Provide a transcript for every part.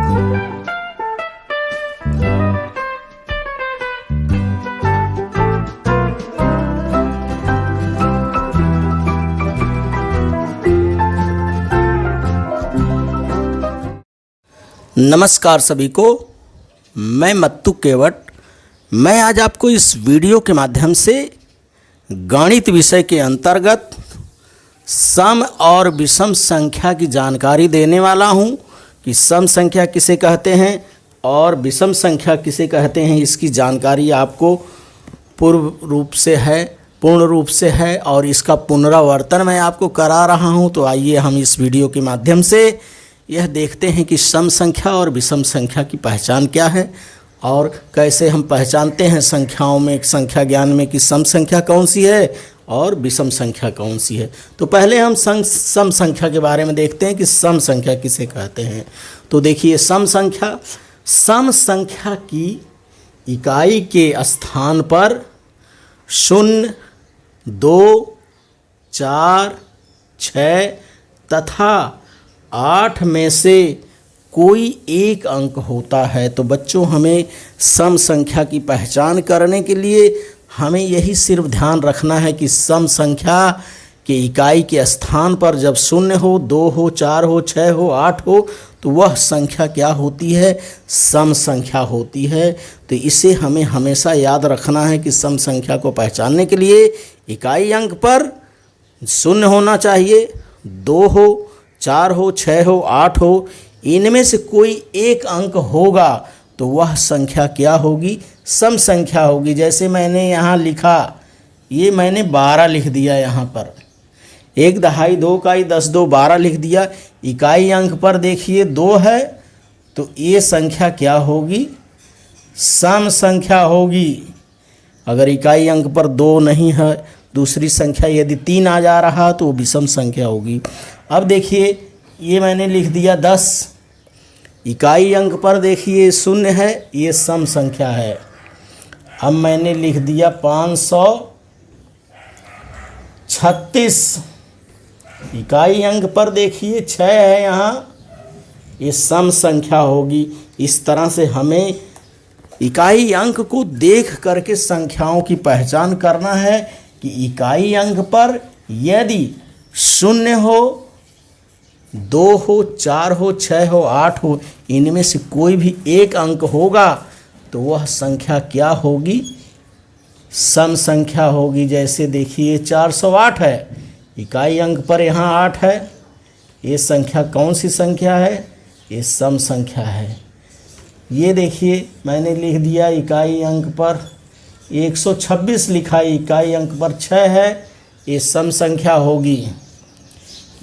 नमस्कार सभी को, मैं मत्तू केवट। मैं आज आपको इस वीडियो के माध्यम से गणित विषय के अंतर्गत सम और विषम संख्या की जानकारी देने वाला हूं कि सम संख्या किसे कहते हैं और विषम संख्या किसे कहते हैं। इसकी जानकारी आपको पूर्ण रूप से है और इसका पुनरावर्तन मैं आपको करा रहा हूं। तो आइए हम इस वीडियो के माध्यम से यह देखते हैं कि सम संख्या और विषम संख्या की पहचान क्या है और कैसे हम पहचानते हैं संख्याओं में, संख्या ज्ञान में, कि सम संख्या कौन सी है और विषम संख्या कौन सी है। तो पहले हम सम संख्या के बारे में देखते हैं कि सम संख्या किसे कहते हैं। तो देखिए, सम संख्या की इकाई के स्थान पर 0, 2, 4, 6 तथा 8 में से कोई एक अंक होता है। तो बच्चों, हमें सम संख्या की पहचान करने के लिए हमें यही सिर्फ ध्यान रखना है कि सम संख्या के इकाई के स्थान पर जब 0 हो, 2 हो, 4 हो, 6 हो, 8 हो, तो वह संख्या क्या होती है? सम संख्या होती है। तो इसे हमें हमेशा याद रखना है कि सम संख्या को पहचानने के लिए इकाई अंक पर 0 होना चाहिए, 2 हो, 4 हो, 6 हो, 8 हो, इनमें से कोई एक अंक होगा तो वह संख्या क्या होगी? सम संख्या होगी। जैसे मैंने यहाँ लिखा, ये मैंने 12 लिख दिया, यहाँ पर 1 दहाई 2 इकाई 10 2 12 लिख दिया। इकाई अंक पर देखिए 2 है, तो ये संख्या क्या होगी? सम संख्या होगी। अगर इकाई अंक पर 2 नहीं है, दूसरी संख्या यदि 3 आ जा रहा तो वो विषम संख्या होगी। अब देखिए, ये मैंने लिख दिया 10, इकाई अंक पर देखिए 0 है, ये सम संख्या है। अब मैंने लिख दिया 536, इकाई अंक पर देखिए 6 है, यहाँ ये सम संख्या होगी। इस तरह से हमें इकाई अंक को देख करके संख्याओं की पहचान करना है कि इकाई अंक पर यदि 0 हो, 2 हो, 4 हो, 6 हो, 8 हो, इनमें से कोई भी एक अंक होगा तो वह संख्या क्या होगी? सम संख्या होगी। जैसे देखिए 408 है, इकाई अंक पर यहाँ 8 है, ये संख्या कौन सी संख्या है? ये सम संख्या है। ये देखिए, मैंने लिख दिया इकाई अंक पर 126 लिखा, इकाई अंक पर 6 है, ये सम संख्या होगी।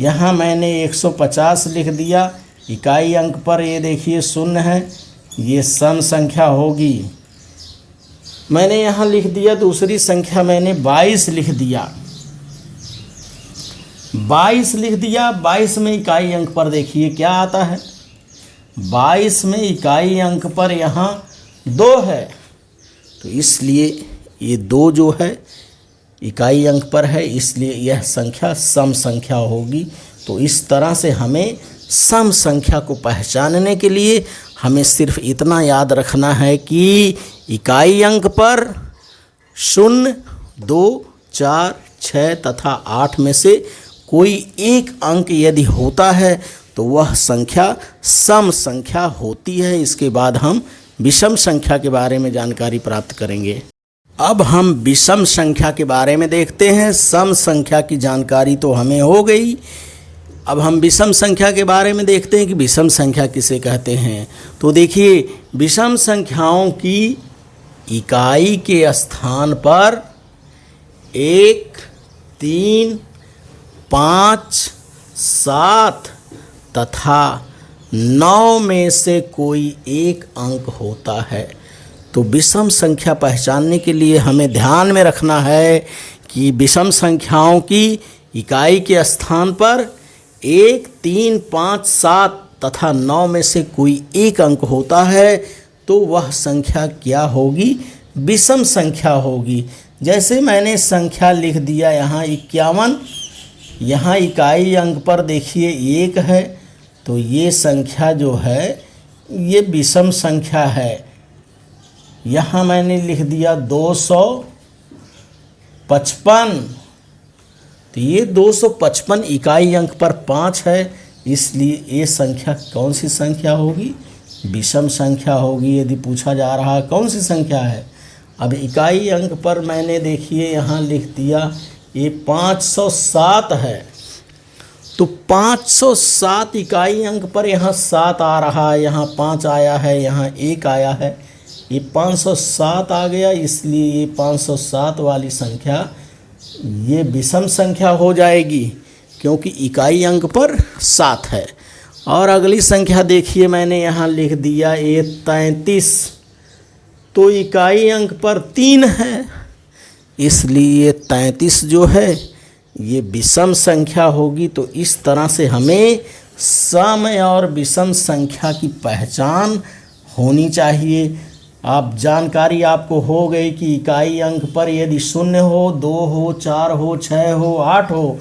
यहाँ मैंने 150 लिख दिया, इकाई अंक पर ये देखिए 0 है, ये सम संख्या होगी। मैंने यहाँ लिख दिया दूसरी संख्या, मैंने 22 लिख दिया, 22 लिख दिया। 22 में इकाई अंक पर देखिए क्या आता है? 22 में इकाई अंक पर यहाँ 2 है, तो इसलिए ये 2 जो है इकाई अंक पर है, इसलिए यह संख्या सम संख्या होगी। तो इस तरह से हमें सम संख्या को पहचानने के लिए हमें सिर्फ इतना याद रखना है कि इकाई अंक पर 0, 2, 4, 6 तथा 8 में से कोई एक अंक यदि होता है तो वह संख्या सम संख्या होती है। इसके बाद हम विषम संख्या के बारे में जानकारी प्राप्त करेंगे। अब हम विषम संख्या के बारे में देखते हैं। सम संख्या की जानकारी तो हमें हो गई, अब हम विषम संख्या के बारे में देखते हैं कि विषम संख्या किसे कहते हैं। तो देखिए, विषम संख्याओं की इकाई के स्थान पर 1, 3, 5, 7 तथा 9 में से कोई एक अंक होता है। तो विषम संख्या पहचानने के लिए हमें ध्यान में रखना है कि विषम संख्याओं की इकाई के स्थान पर 1, 3, 5, 7 तथा 9 में से कोई एक अंक होता है तो वह संख्या क्या होगी? विषम संख्या होगी। जैसे मैंने संख्या लिख दिया यहाँ 51, यहाँ इकाई अंक पर देखिए 1 है, तो ये संख्या जो है ये विषम संख्या है। यहाँ मैंने लिख दिया 255, तो ये 255 इकाई अंक पर 5 है, इसलिए ये संख्या कौन सी संख्या होगी? विषम संख्या होगी। यदि पूछा जा रहा है कौन सी संख्या है, अब इकाई अंक पर मैंने देखिए यहाँ लिख दिया ये 507 है, तो 507 इकाई अंक पर यहाँ 7 आ रहा है, यहाँ 5 आया है, यहाँ 1 आया है, ये 507 आ गया, इसलिए ये 507 वाली संख्या ये विषम संख्या हो जाएगी, क्योंकि इकाई अंक पर 7 है। और अगली संख्या देखिए मैंने यहाँ लिख दिया ये 33, तो इकाई अंक पर 3 है, इसलिए 33 जो है ये विषम संख्या होगी। तो इस तरह से हमें सम और विषम संख्या की पहचान होनी चाहिए। आप जानकारी आपको हो गई कि इकाई अंक पर यदि 0 हो, 2 हो, 4 हो, 6 हो, 8 हो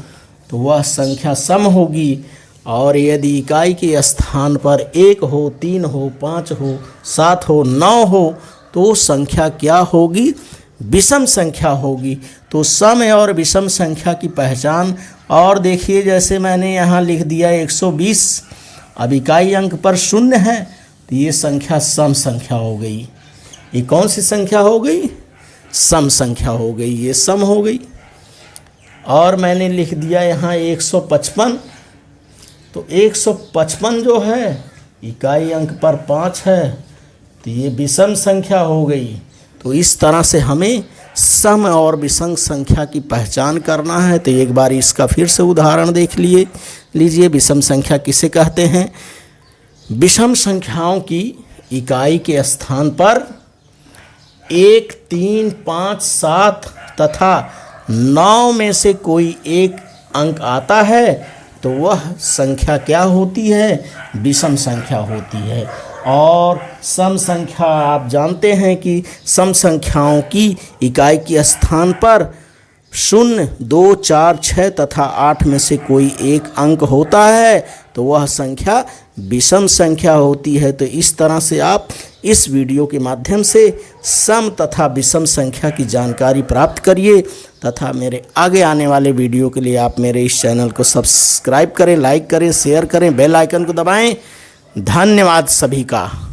तो वह संख्या सम होगी, और यदि इकाई के स्थान पर 1 हो, 3 हो, 5 हो, 7 हो, 9 हो तो संख्या क्या होगी? विषम संख्या होगी। तो सम और विषम संख्या की पहचान। और देखिए जैसे मैंने यहाँ लिख दिया 120, अब इकाई अंक पर 0 है, तो ये संख्या सम संख्या हो गई। ये कौन सी संख्या हो गई? सम संख्या हो गई, ये सम हो गई। और मैंने लिख दिया यहाँ 155, तो 155 जो है इकाई अंक पर 5 है, तो ये विषम संख्या हो गई। तो इस तरह से हमें सम और विषम संख्या की पहचान करना है। तो एक बार इसका फिर से उदाहरण देख लीजिए। विषम संख्या किसे कहते हैं? विषम संख्याओं की इकाई के स्थान पर 1, 3, 5, 7 तथा 9 में से कोई एक अंक आता है तो वह संख्या क्या होती है? विषम संख्या होती है। और सम संख्या आप जानते हैं कि सम संख्याओं की इकाई के स्थान पर 0, 2, 4, 6 तथा 8 में से कोई एक अंक होता है तो वह संख्या विषम संख्या होती है। तो इस तरह से आप इस वीडियो के माध्यम से सम तथा विषम संख्या की जानकारी प्राप्त करिए, तथा मेरे आगे आने वाले वीडियो के लिए आप मेरे इस चैनल को सब्सक्राइब करें, लाइक करें, शेयर करें, बेल आइकन को दबाएं। धन्यवाद सभी का।